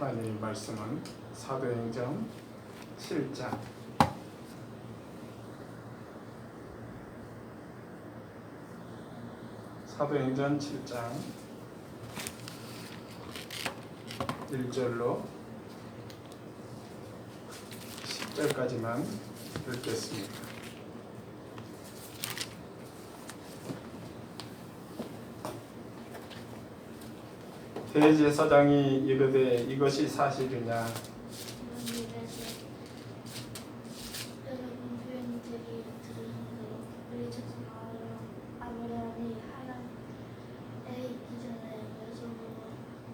하나님의 말씀은 사도행전 7장 사도행전 7장 1절로 10절까지만 읽겠습니다. 대제사장이 이르되 이것이 사실이냐?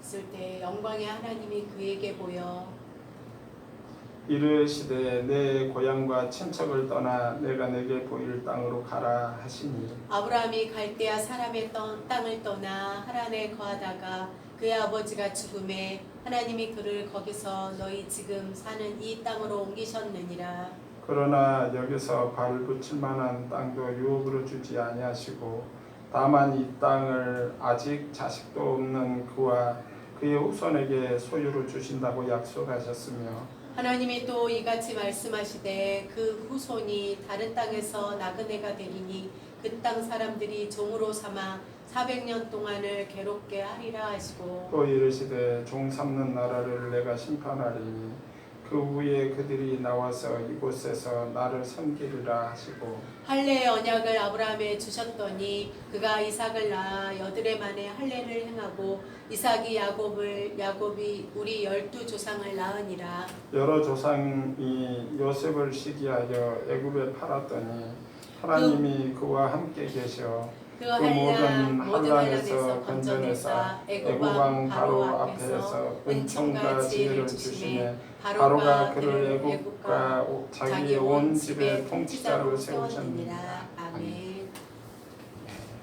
있을 때 영광의 하나님이 그에게 보여 이르시되 내 고향과 친척을 떠나 내가 내게 보일 땅으로 가라 하시니 아브라함이 갈대아 사람의 땅을 떠나 하란에 거하다가 그의 아버지가 죽음에 하나님이 그를 거기서 너희 지금 사는 이 땅으로 옮기셨느니라. 그러나 여기서 발을 붙일 만한 땅도 유업으로 주지 아니하시고 다만 이 땅을 아직 자식도 없는 그와 그의 후손에게 소유로 주신다고 약속하셨으며 하나님이 또 이같이 말씀하시되 그 후손이 다른 땅에서 나그네가 되리니 그 땅 사람들이 종으로 삼아 400년 동안을 괴롭게 하리라 하시고 또 이르시되 종 삼는 나라를 내가 심판하리니 그 후에 그들이 나와서 이곳에서 나를 섬기리라 하시고 할례의 언약을 아브라함에 주셨더니 그가 이삭을 낳아 여드레 만에 할례를 행하고 이삭이 야곱이 우리 12조상을 낳으니라. 여러 조상이 요셉을 시기하여 애굽에 팔았더니 하나님이 그와 함께 계셔 그 모든 환난에서 건져내사 애굽왕 바로 앞에서 은총과 지혜를 주시매 바로가 그를 애굽과 자기의 온 집의 통치자로 세우셨느니라. 아멘.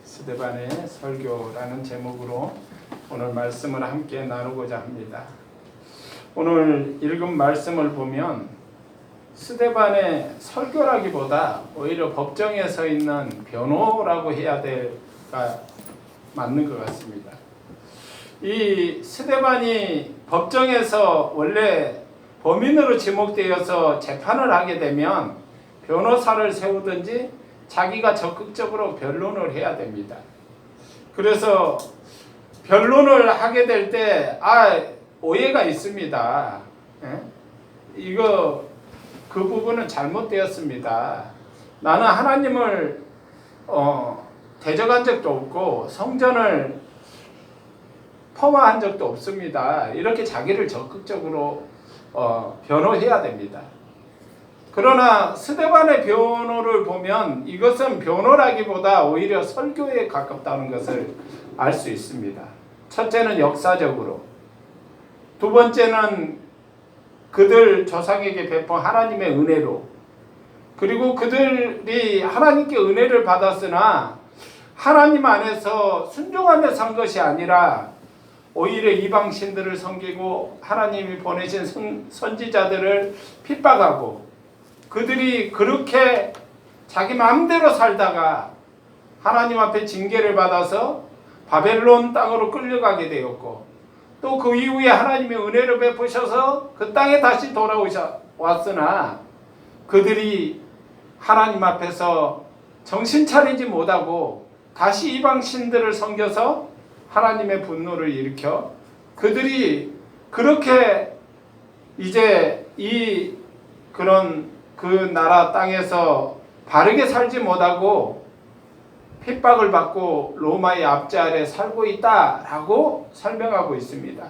스데반의 설교라는 제목으로 오늘 말씀을 함께 나누고자 합니다. 오늘 읽은 말씀을 보면 스데반의 설교라기보다 오히려 법정에 서 있는 변호라고 해야 될까 맞는 것 같습니다. 이 스데반이 법정에서 원래 범인으로 지목되어서 재판을 하게 되면 변호사를 세우든지 자기가 적극적으로 변론을 해야 됩니다. 그래서 변론을 하게 될 때 오해가 있습니다. 그 부분은 잘못되었습니다. 나는 하나님을 대적한 적도 없고 성전을 폄하한 적도 없습니다. 이렇게 자기를 적극적으로 변호해야 됩니다. 그러나 스데반의 변호를 보면 이것은 변호라기보다 오히려 설교에 가깝다는 것을 알 수 있습니다. 첫째는 역사적으로, 두 번째는 그들 조상에게 베푼 하나님의 은혜로, 그리고 그들이 하나님께 은혜를 받았으나 하나님 안에서 순종하며 산 것이 아니라 오히려 이방신들을 섬기고 하나님이 보내신 선지자들을 핍박하고 그들이 그렇게 자기 마음대로 살다가 하나님 앞에 징계를 받아서 바벨론 땅으로 끌려가게 되었고 또 그 이후에 하나님의 은혜를 베푸셔서 그 땅에 다시 돌아왔으나 그들이 하나님 앞에서 정신 차리지 못하고 다시 이방신들을 섬겨서 하나님의 분노를 일으켜 그들이 그렇게 이제 그 나라 땅에서 바르게 살지 못하고 핍박을 받고 로마의 압제 아래 살고 있다라고 설명하고 있습니다.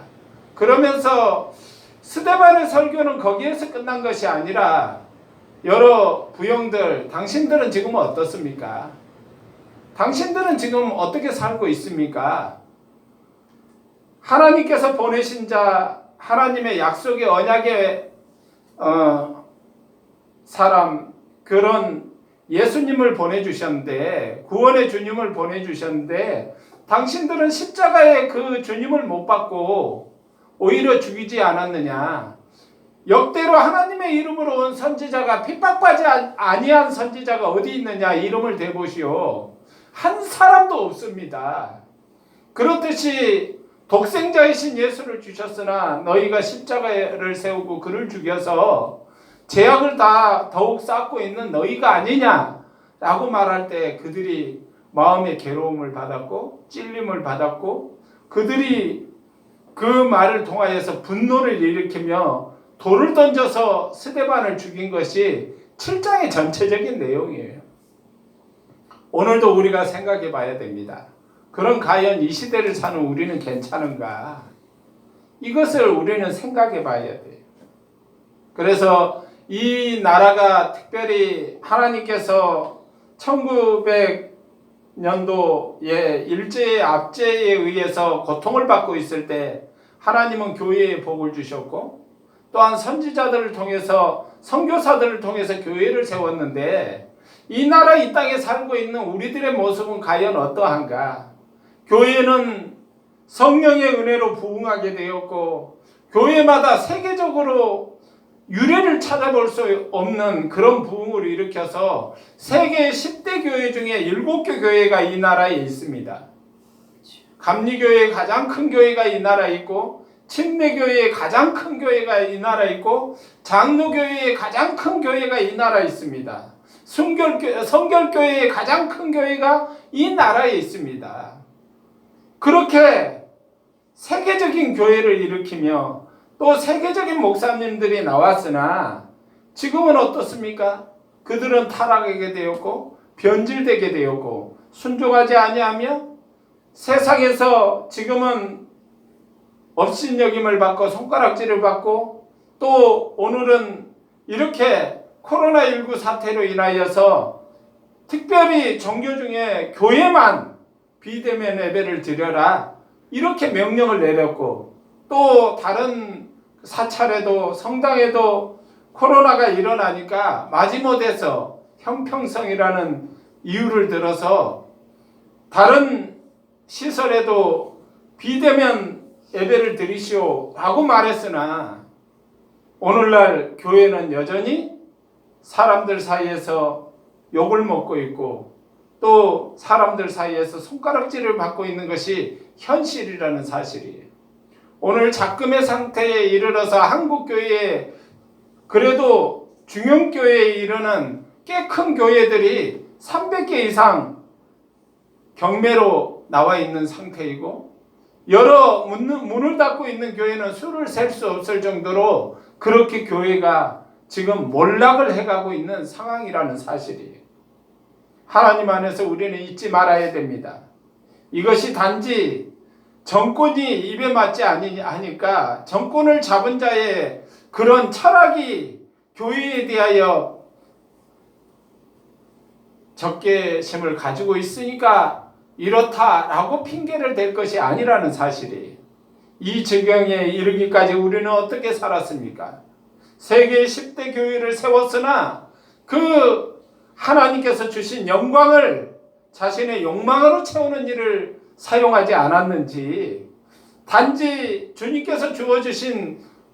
그러면서 스데반의 설교는 거기에서 끝난 것이 아니라 여러 부형들, 당신들은 지금 어떻습니까? 당신들은 지금 어떻게 살고 있습니까? 하나님께서 보내신 자, 하나님의 약속의 언약의 사람, 그런 예수님을 보내주셨는데, 구원의 주님을 보내주셨는데 당신들은 십자가에 그 주님을 못 받고 오히려 죽이지 않았느냐? 역대로 하나님의 이름으로 온 선지자가 핍박받지 아니한 선지자가 어디 있느냐? 이름을 대보시오. 한 사람도 없습니다. 그렇듯이 독생자이신 예수를 주셨으나 너희가 십자가를 세우고 그를 죽여서 죄악을 다 더욱 쌓고 있는 너희가 아니냐라고 말할 때 그들이 마음의 괴로움을 받았고 찔림을 받았고 그들이 그 말을 통하여서 분노를 일으키며 돌을 던져서 스데반을 죽인 것이 7장의 전체적인 내용이에요. 오늘도 우리가 생각해 봐야 됩니다. 그럼 과연 이 시대를 사는 우리는 괜찮은가? 이것을 우리는 생각해 봐야 돼요. 그래서 이 나라가 특별히 하나님께서 1900년도에 일제의 압제에 의해서 고통을 받고 있을 때 하나님은 교회에 복을 주셨고 또한 선지자들을 통해서 선교사들을 통해서 교회를 세웠는데 이 나라 이 땅에 살고 있는 우리들의 모습은 과연 어떠한가? 교회는 성령의 은혜로 부흥하게 되었고 교회마다 세계적으로 유래를 찾아볼 수 없는 그런 부흥을 일으켜서 세계 10대 교회 중에 7개 교회가 이 나라에 있습니다. 감리교회의 가장 큰 교회가 이 나라에 있고 침례교회의 가장 큰 교회가 이 나라에 있고 장로교회의 가장 큰 교회가 이 나라에 있습니다. 성결교회의 가장 큰 교회가 이 나라에 있습니다. 그렇게 세계적인 교회를 일으키며 또 세계적인 목사님들이 나왔으나 지금은 어떻습니까? 그들은 타락하게 되었고 변질되게 되었고 순종하지 아니하며 세상에서 지금은 업신여김을 받고 손가락질을 받고 또 오늘은 이렇게 코로나19 사태로 인하여서 특별히 종교 중에 교회만 비대면 예배를 드려라 이렇게 명령을 내렸고 또 다른 사찰에도 성당에도 코로나가 일어나니까 마지못해서 형평성이라는 이유를 들어서 다른 시설에도 비대면 예배를 드리시오 라고 말했으나 오늘날 교회는 여전히 사람들 사이에서 욕을 먹고 있고 또 사람들 사이에서 손가락질을 받고 있는 것이 현실이라는 사실이에요. 오늘 작금의 상태에 이르러서 한국교회에 그래도 중형교회에 이르는 꽤 큰 교회들이 300개 이상 경매로 나와 있는 상태이고 여러 문을 닫고 있는 교회는 수를 셀 수 없을 정도로 그렇게 교회가 지금 몰락을 해가고 있는 상황이라는 사실이에요. 하나님 안에서 우리는 잊지 말아야 됩니다. 이것이 단지 정권이 입에 맞지 아니하니까 정권을 잡은 자의 그런 철학이 교회에 대하여 적개심을 가지고 있으니까 이렇다라고 핑계를 댈 것이 아니라는 사실이에요. 이 지경에 이르기까지 우리는 어떻게 살았습니까? 세계 10대 교회를 세웠으나 그 하나님께서 주신 영광을 자신의 욕망으로 채우는 일을 사용하지 않았는지 단지 주님께서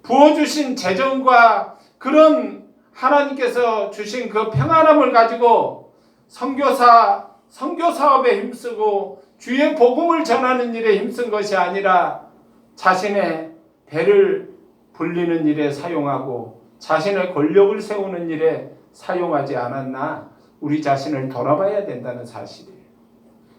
부어주신 재정과 그런 하나님께서 주신 그 평안함을 가지고 선교 사업에 힘쓰고 주의 복음을 전하는 일에 힘쓴 것이 아니라 자신의 배를 불리는 일에 사용하고 자신의 권력을 세우는 일에 사용하지 않았나 우리 자신을 돌아봐야 된다는 사실이에요.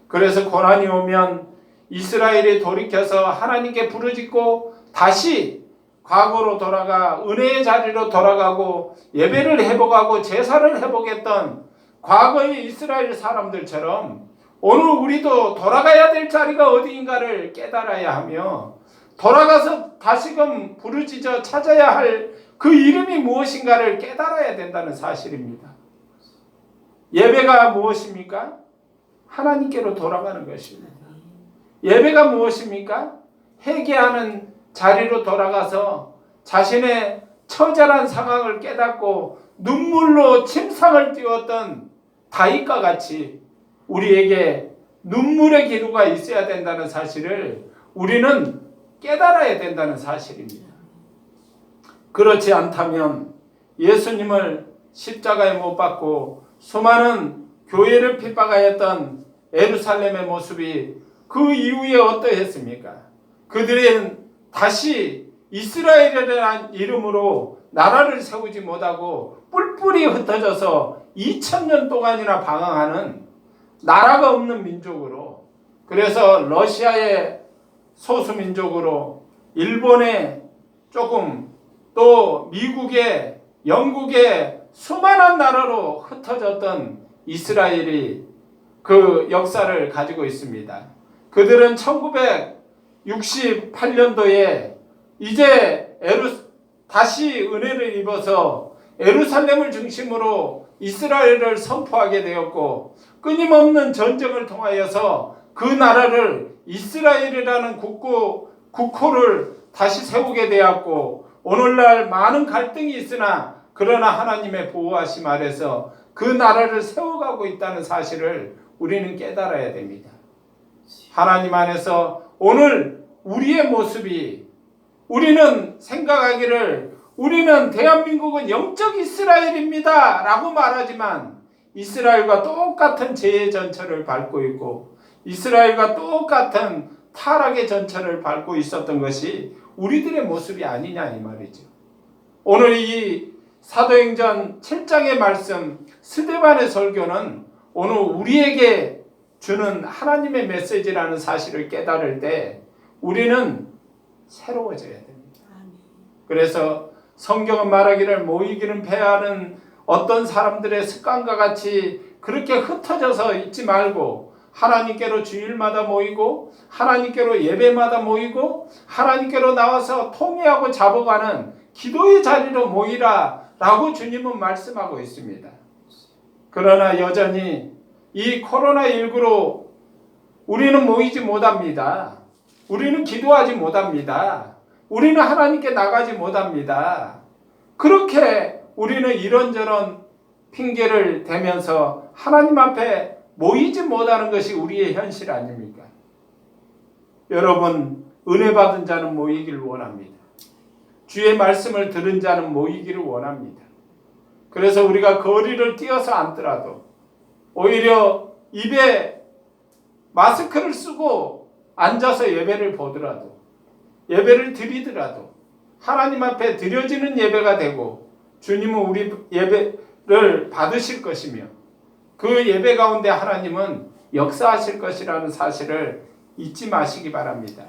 그래서 고난이 오면 이스라엘이 돌이켜서 하나님께 부르짖고 다시 과거로 돌아가 은혜의 자리로 돌아가고 예배를 회복하고 제사를 회복했던 과거의 이스라엘 사람들처럼 오늘 우리도 돌아가야 될 자리가 어디인가를 깨달아야 하며 돌아가서 다시금 부르짖어 찾아야 할 그 이름이 무엇인가를 깨달아야 된다는 사실입니다. 예배가 무엇입니까? 하나님께로 돌아가는 것입니다. 예배가 무엇입니까? 회개하는 자리로 돌아가서 자신의 처절한 상황을 깨닫고 눈물로 침상을 띄웠던 다윗과 같이 우리에게 눈물의 기도가 있어야 된다는 사실을 우리는 깨달아야 된다는 사실입니다. 그렇지 않다면 예수님을 십자가에 못 박고 수많은 교회를 핍박하였던 예루살렘의 모습이 그 이후에 어떠했습니까? 그들은 다시 이스라엘이라는 이름으로 나라를 세우지 못하고 뿔뿔이 흩어져서 2000년 동안이나 방황하는 나라가 없는 민족으로, 그래서 러시아의 소수민족으로, 일본의 조금, 또 미국의, 영국의 수많은 나라로 흩어졌던 이스라엘이 그 역사를 가지고 있습니다. 그들은 1968년도에 이제 다시 은혜를 입어서 예루살렘을 중심으로 이스라엘을 선포하게 되었고, 끊임없는 전쟁을 통하여서 그 나라를 이스라엘이라는 국호를 다시 세우게 되었고, 오늘날 많은 갈등이 있으나 그러나 하나님의 보호하심 아래서 그 나라를 세워가고 있다는 사실을 우리는 깨달아야 됩니다. 하나님 안에서 오늘 우리의 모습이, 우리는 생각하기를 우리는 대한민국은 영적 이스라엘입니다 라고 말하지만 이스라엘과 똑같은 재해 전철을 밟고 있고 이스라엘과 똑같은 타락의 전철을 밟고 있었던 것이 우리들의 모습이 아니냐 이 말이죠. 오늘 이 사도행전 7장의 말씀 스데반의 설교는 오늘 우리에게 주는 하나님의 메시지라는 사실을 깨달을 때 우리는 새로워져야 됩니다. 그래서 성경은 말하기를 모이기는 패하는 어떤 사람들의 습관과 같이 그렇게 흩어져서 있지 말고 하나님께로 주일마다 모이고 하나님께로 예배마다 모이고 하나님께로 나와서 통회하고 잡아가는 기도의 자리로 모이라 라고 주님은 말씀하고 있습니다. 그러나 여전히 이 코로나19로 우리는 모이지 못합니다. 우리는 기도하지 못합니다. 우리는 하나님께 나가지 못합니다. 그렇게 우리는 이런저런 핑계를 대면서 하나님 앞에 모이지 못하는 것이 우리의 현실 아닙니까? 여러분, 은혜 받은 자는 모이기를 원합니다. 주의 말씀을 들은 자는 모이기를 원합니다. 그래서 우리가 거리를 뛰어서 앉더라도 오히려 입에 마스크를 쓰고 앉아서 예배를 보더라도 예배를 드리더라도 하나님 앞에 드려지는 예배가 되고 주님은 우리 예배를 받으실 것이며 그 예배 가운데 하나님은 역사하실 것이라는 사실을 잊지 마시기 바랍니다.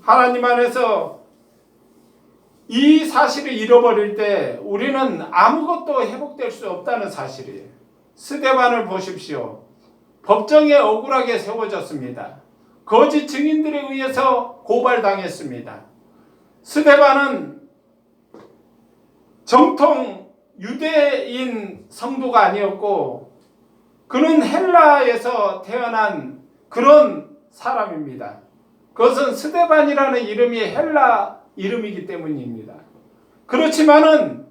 하나님 안에서 이 사실을 잃어버릴 때 우리는 아무것도 회복될 수 없다는 사실이에요. 스데반을 보십시오. 법정에 억울하게 세워졌습니다. 거짓 증인들에 의해서 고발당했습니다. 스데반은 정통 유대인 성도가 아니었고 그는 헬라에서 태어난 그런 사람입니다. 그것은 스데반이라는 이름이 헬라 이름이기 때문입니다. 그렇지만은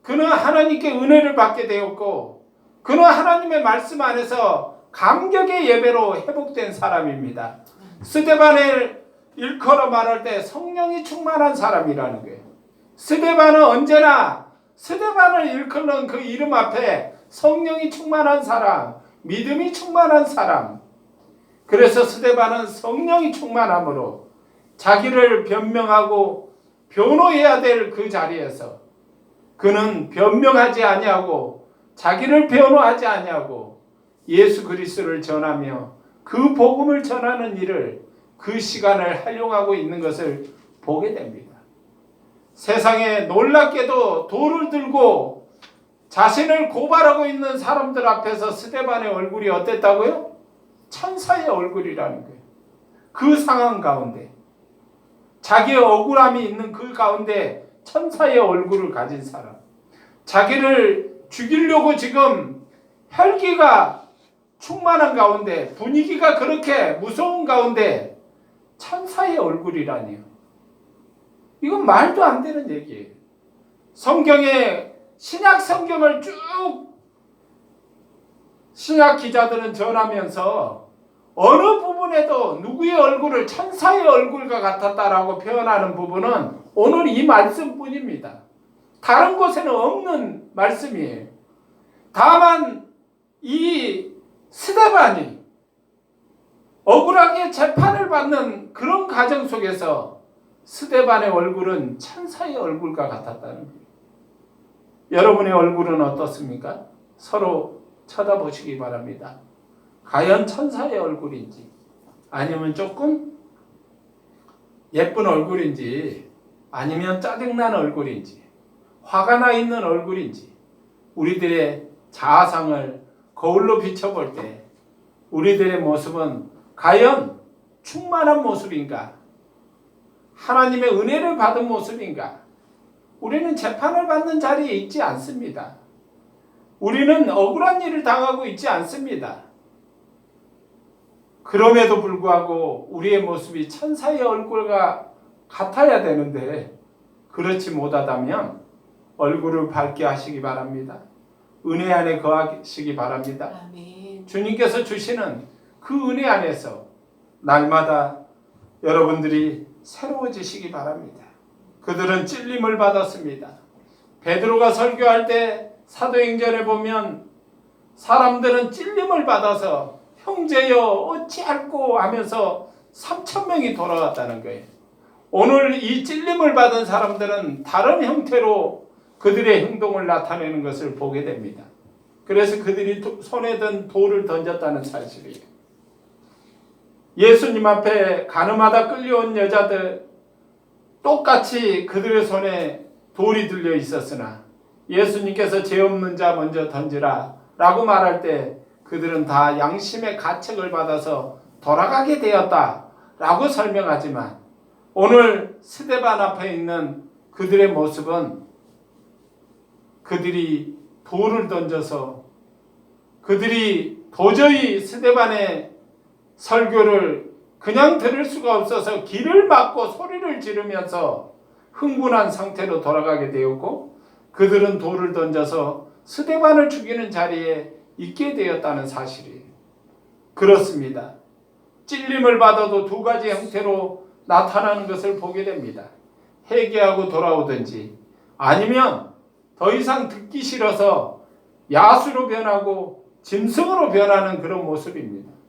그는 하나님께 은혜를 받게 되었고 그는 하나님의 말씀 안에서 감격의 예배로 회복된 사람입니다. 스데반을 일컬어 말할 때 성령이 충만한 사람이라는 거예요. 스데반은 언제나 스데반을 일컫는 그 이름 앞에 성령이 충만한 사람, 믿음이 충만한 사람. 그래서 스데반은 성령이 충만함으로 자기를 변명하고 변호해야 될 그 자리에서 그는 변명하지 아니하고 자기를 변호하지 아니하고 예수 그리스도를 전하며 그 복음을 전하는 일을 그 시간을 활용하고 있는 것을 보게 됩니다. 세상에 놀랍게도 돌을 들고 자신을 고발하고 있는 사람들 앞에서 스데반의 얼굴이 어땠다고요? 천사의 얼굴이라는 거예요. 그 상황 가운데 자기의 억울함이 있는 그 가운데 천사의 얼굴을 가진 사람, 자기를 죽이려고 지금 혈기가 충만한 가운데 분위기가 그렇게 무서운 가운데 천사의 얼굴이라니요. 이건 말도 안 되는 얘기예요. 성경에 신약 성경을 쭉 신약 기자들은 전하면서 어느 부분에도 누구의 얼굴을 천사의 얼굴과 같았다라고 표현하는 부분은 오늘 이 말씀뿐입니다. 다른 곳에는 없는 말씀이에요. 다만 이 스데반이 억울하게 재판을 받는 그런 가정 속에서 스데반의 얼굴은 천사의 얼굴과 같았다는 거예요. 여러분의 얼굴은 어떻습니까? 서로 쳐다보시기 바랍니다. 과연 천사의 얼굴인지 아니면 조금 예쁜 얼굴인지 아니면 짜증난 얼굴인지 화가 나 있는 얼굴인지 우리들의 자아상을 거울로 비춰볼 때 우리들의 모습은 과연 충만한 모습인가? 하나님의 은혜를 받은 모습인가? 우리는 재판을 받는 자리에 있지 않습니다. 우리는 억울한 일을 당하고 있지 않습니다. 그럼에도 불구하고 우리의 모습이 천사의 얼굴과 같아야 되는데 그렇지 못하다면 얼굴을 밝게 하시기 바랍니다. 은혜 안에 거하시기 바랍니다. 아멘. 주님께서 주시는 그 은혜 안에서 날마다 여러분들이 새로워지시기 바랍니다. 그들은 찔림을 받았습니다. 베드로가 설교할 때 사도행전에 보면 사람들은 찔림을 받아서 형제여 어찌할꼬 하면서 3,000명이 돌아왔다는 거예요. 오늘 이 찔림을 받은 사람들은 다른 형태로 그들의 행동을 나타내는 것을 보게 됩니다. 그래서 그들이 손에 든 돌을 던졌다는 사실이에요. 예수님 앞에 가늠하다 끌려온 여자들 똑같이 그들의 손에 돌이 들려 있었으나 예수님께서 죄 없는 자 먼저 던지라 라고 말할 때 그들은 다 양심의 가책을 받아서 돌아가게 되었다 라고 설명하지만 오늘 스데반 앞에 있는 그들의 모습은 그들이 돌을 던져서 그들이 도저히 스데반의 설교를 그냥 들을 수가 없어서 귀를 막고 소리를 지르면서 흥분한 상태로 돌아가게 되었고 그들은 돌을 던져서 스데반을 죽이는 자리에 있게 되었다는 사실이에요. 그렇습니다. 찔림을 받아도 두 가지 형태로 나타나는 것을 보게 됩니다. 회개하고 돌아오든지 아니면 더 이상 듣기 싫어서 야수로 변하고 짐승으로 변하는 그런 모습입니다.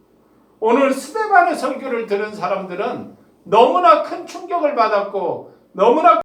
오늘 스데반의 설교를 들은 사람들은 너무나 큰 충격을 받았고 너무나